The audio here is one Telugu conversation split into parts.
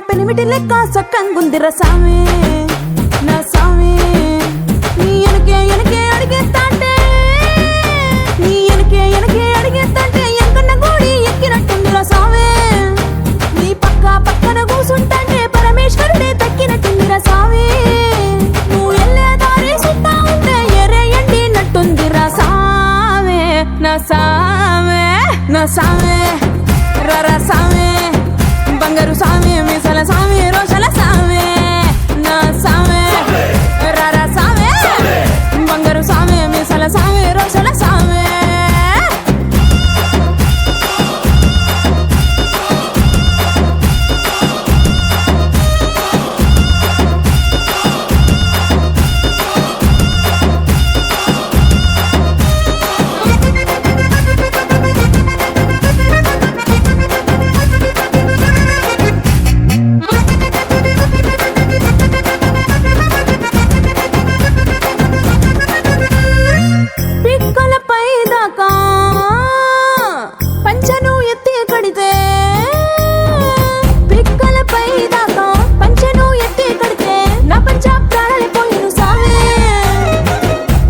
పెనిమిటి లెక్క సక్కంగుందిర సామి నా సామి నీ ఎనకే అడిగేస్తాంటే నీ ఎనకే అడిగేస్తాంటే ఎంకన్న గోడి ఎక్కినట్టుందిరా సామి నీ పక్కన కూసుంటాంటే పరమేశ్వరుడే తక్కినట్టుందిరా సామి నువ్వు ఎల్లే దారి సుత్తా ఉంటే ఎర్రయండినట్టుందిరా సామి నా సామి నా సామి రర సామి బంగారు సామి మీసల సామి రోషల సామి నా సామి రర సామి బంగారు సామి మీసల సామి రోషల సామి పంచను ఎత్తి కడితే పిక్కలపై దాకా పంచను ఎత్తి కడితే నా పంచ ప్రాణాలిపోయిను సామి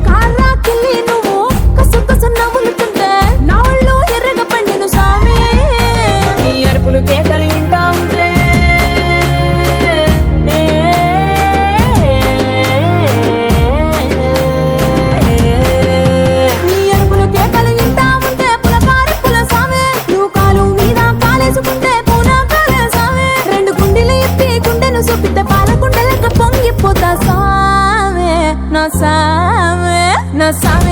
కారాకిల్లి నువ్వు కసు నవ్వులుతుంటే నా ఒళ్ళు ఎర్రగా పండిను సామి నీ అరుపులు కేకలు వింటా ఉంటే నా సామే